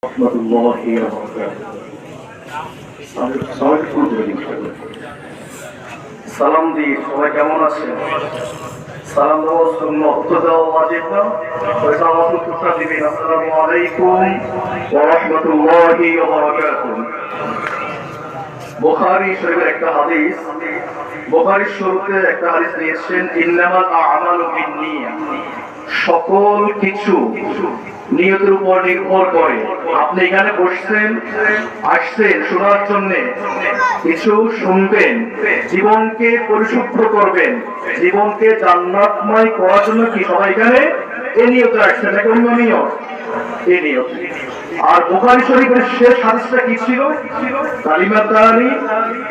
রহমতুল্লাহি ওয়া বারাকাতুহু। সালাম দিই, সবাই কেমন আছেন? সালাম দেওয়া সুন্নাত, উত্তর দেওয়া ওয়াজিব না? ওই সালাম উত্তরটা দিবেন। আসসালামু আলাইকুম ওয়া রাহমাতুল্লাহি ওয়া বারাকাতুহু। বুখারী শরীফের একটা হাদিস, বুখারীর শুরুতে একটা হাদিস দিয়েছেন, ইন্নামাল আ'মালু বিন্নিয়াত। সকল কিছু নিয়তের উপর নির্ভর করে। আপনি এখানে বসছেন, আসছেন শোনার জন্য, কিছু শুনবেন, জীবনকে পরিশুদ্ধ করবেন, জীবনকে জান্নাতময় করার জন্য কি সবাই এখানে এই নিয়তে আসছেন, নাকি অন্য নিয়ত? এই নিয়ত। আর বুখারী শরীফের শেষ হাদিসটা কি ছিল? কালিমাতানি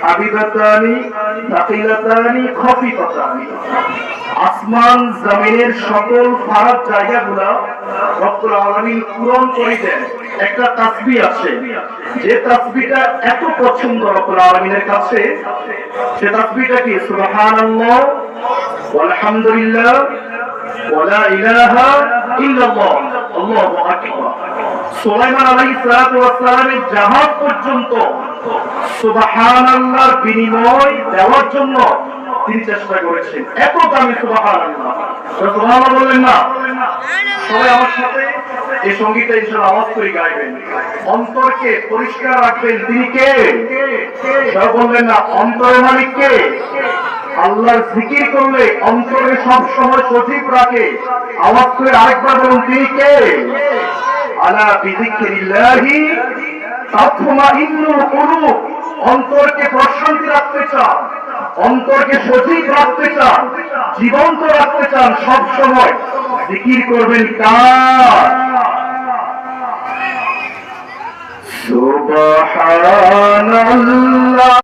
হাবিবাতানি তাকিলাতানি খাফিফাতানি। আসমান জমিনের সকল ফারাক জায়গাগুলা রব্বুল আলামিন পূরণ করে দেন। একটা তাসবিহ আছে, যে তাসবিহটা এত পছন্দ রব্বুল আলামিনের কাছে, সে তাসবিহটা কি? সুবহানাল্লাহ ওয়ালহামদুলিল্লাহ ওয়া লা ইলাহা ইল্লাল্লাহ আল্লাহু আকবার। সুলাইমান আলাইহিস সালাতু ওয়াস সালামের জাহাজ পর্যন্ত সুবহানাল্লাহর বিনিময় দেওয়ার জন্য তিনি চেষ্টা করেছেন। এত দামি সুবহানাল্লাহ। সুবহানাল্লাহ বললেন না? সবাই আমার সাথে এই সঙ্গীতটা ইনশাআল্লাহ আওয়াজ করে গাইবেন। অন্তরকে পরিষ্কার রাখবেন। তিনি কে? সবাই বললেন না? অন্তরের মালিক কে? আল্লাহর জিকির করলে অন্তরে সব সময় সজীব রাখে। আওয়াজ করে আরেকবার বলুন, তিনি কে? আলা বিযিকরিল্লাহি তাতমাইন্নুল কুলুব। অন্তরকে প্রশান্তি রাখতে চান, অন্তরকে সজীব রাখতে চান, জীবন্ত রাখতে চান, সব সময় জিকির করবেন কার? সুবহানাল্লাহ